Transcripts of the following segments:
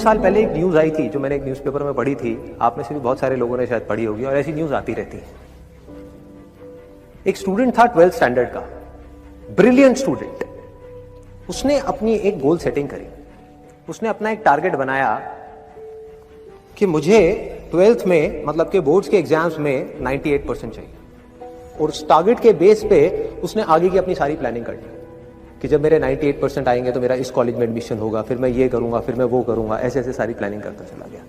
साल पहले एक न्यूज़ आई थी जो मैंने एक न्यूज़पेपर में पढ़ी थी, आप में से भी बहुत सारे लोगों ने शायद पढ़ी होगी और ऐसी न्यूज़ आती रहती है। एक स्टूडेंट था 12th स्टैंडर्ड का, ब्रिलियंट स्टूडेंट। उसने अपनी एक गोल सेटिंग करी, उसने अपना एक टारगेट बनाया कि मुझे 12th में मतलब के बोर्ड्स के एग्जाम्स में 98% चाहिए, और उस टारगेट के बेस पे उसने आगे की अपनी सारी प्लानिंग कर ली कि जब मेरे 98% आएंगे तो मेरा इस कॉलेज में एडमिशन होगा, फिर मैं ये करूंगा, फिर मैं वो करूंगा, ऐसे ऐसे सारी प्लानिंग करता चला गया।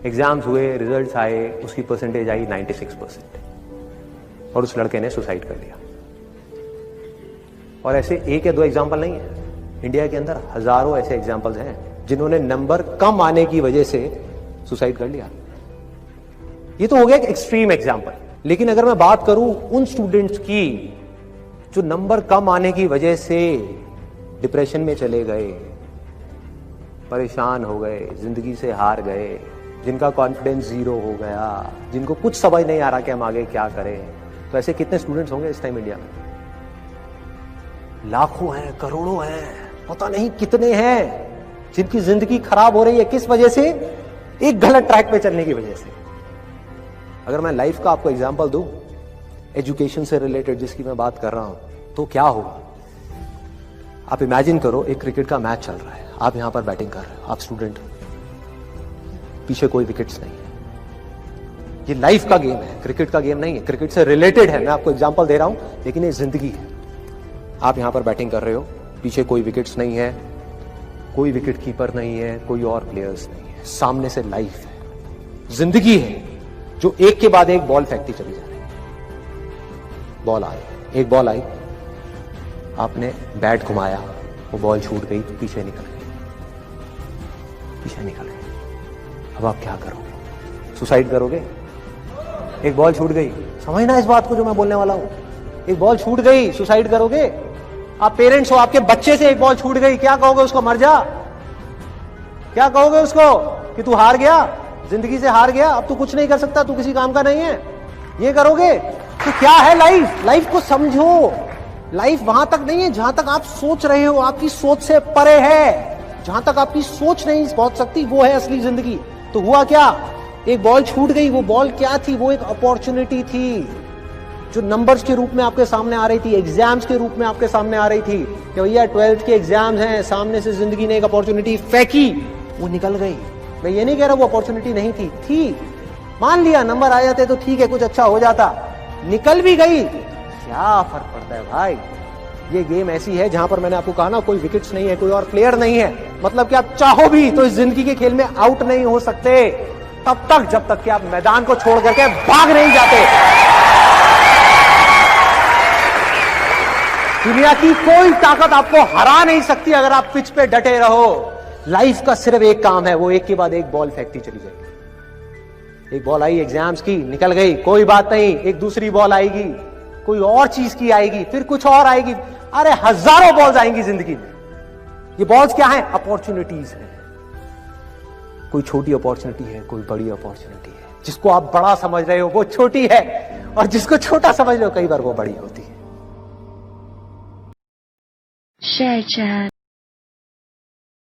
एग्जाम्स हुए, रिजल्ट्स आए, उसकी परसेंटेज आई 96% और उस लड़के ने सुसाइड कर लिया। और ऐसे एक या दो एग्जाम्पल नहीं है, इंडिया के अंदर हजारों ऐसे एग्जाम्पल्स हैं जिन्होंने नंबर कम आने की वजह से सुसाइड कर लिया। ये तो हो गया एक एक्सट्रीम एग्जाम्पल, लेकिन अगर मैं बात करूं उन स्टूडेंट्स की जो नंबर कम आने की वजह से डिप्रेशन में चले गए, परेशान हो गए, जिंदगी से हार गए, जिनका कॉन्फिडेंस जीरो हो गया, जिनको कुछ समझ नहीं आ रहा कि हम आगे क्या करें, तो ऐसे कितने स्टूडेंट्स होंगे इस टाइम इंडिया में? लाखों हैं, करोड़ों हैं, पता नहीं कितने हैं जिनकी जिंदगी खराब हो रही है। किस वजह से? एक गलत ट्रैक पे चलने की वजह से। अगर मैं लाइफ का आपको एग्जांपल दूं, एजुकेशन से रिलेटेड जिसकी मैं बात कर रहा हूं, तो क्या होगा? आप इमेजिन करो, एक क्रिकेट का मैच चल रहा है, आप यहां पर बैटिंग कर रहे हो, आप स्टूडेंट हो, पीछे कोई विकेट्स नहीं है। ये लाइफ का गेम है, क्रिकेट का गेम नहीं है, क्रिकेट से रिलेटेड है, मैं आपको एग्जांपल दे रहा हूं, लेकिन ये जिंदगी है। आप यहां पर बैटिंग कर रहे हो, पीछे कोई विकेट्स नहीं है, कोई विकेट कीपर नहीं है, कोई और प्लेयर्स नहीं है, सामने से लाइफ है, जिंदगी है जो एक के बाद एक बॉल फेंकती चली जा रही है। बॉल आई, एक बॉल आई, आपने बैट घुमाया, वो बॉल छूट गई, पीछे निकल गई, पीछे निकल गई। अब आप क्या करोगे? सुसाइड करोगे? एक बॉल छूट गई, समझना इस बात को जो मैं बोलने वाला हूं, एक बॉल छूट गई, सुसाइड करोगे? आप पेरेंट्स हो, आपके बच्चे से एक बॉल छूट गई, क्या कहोगे उसको? मर जा? क्या कहोगे उसको कि तू हार गया, जिंदगी से हार गया, अब तू कुछ नहीं कर सकता, तू किसी काम का नहीं है? ये करोगे? तो क्या है लाइफ? लाइफ को समझो। लाइफ वहां तक नहीं है जहां तक आप सोच रहे हो, आपकी सोच से परे है। जहां तक आपकी सोच नहीं पहुंच सकती वो है असली जिंदगी। तो हुआ क्या? एक बॉल छूट गई। वो बॉल क्या थी? वो एक अपॉर्चुनिटी थी जो नंबर्स के रूप में आपके सामने आ रही थी, एग्जाम्स के रूप में आपके सामने आ रही थी कि भैया 12th के एग्जाम्स हैं, सामने से जिंदगी ने एक अपॉर्चुनिटी फेंकी, वो निकल गई। मैं ये नहीं कह रहा वो अपॉर्चुनिटी नहीं थी, मान लिया नंबर आ जाते तो ठीक है, कुछ अच्छा हो जाता, निकल भी गई, क्या फर्क पड़ता है भाई? ये गेम ऐसी है जहां पर मैंने आपको कहा ना, कोई विकेट्स नहीं है, कोई और प्लेयर नहीं है, मतलब कि आप चाहो भी तो इस जिंदगी के खेल में आउट नहीं हो सकते तब तक जब तक कि आप मैदान को छोड़ करके भाग नहीं जाते। दुनिया की कोई ताकत आपको हरा नहीं सकती अगर आप पिच पे डटे रहो। लाइफ का सिर्फ एक काम है, वो एक के बाद एक बॉल फेंकती चली जाएगी। एक बॉल आई एग्जाम्स की, निकल गई, कोई बात नहीं, एक दूसरी बॉल आएगी, कोई और चीज की आएगी, फिर कुछ और आएगी। अरे हजारों बॉल्स आएंगी जिंदगी में। ये बॉल्स क्या है? अपॉर्चुनिटीज है। कोई छोटी अपॉर्चुनिटी है, कोई बड़ी अपॉर्चुनिटी है। जिसको आप बड़ा समझ रहे हो वो छोटी है, और जिसको छोटा समझ रहे हो कई बार वो बड़ी होती है।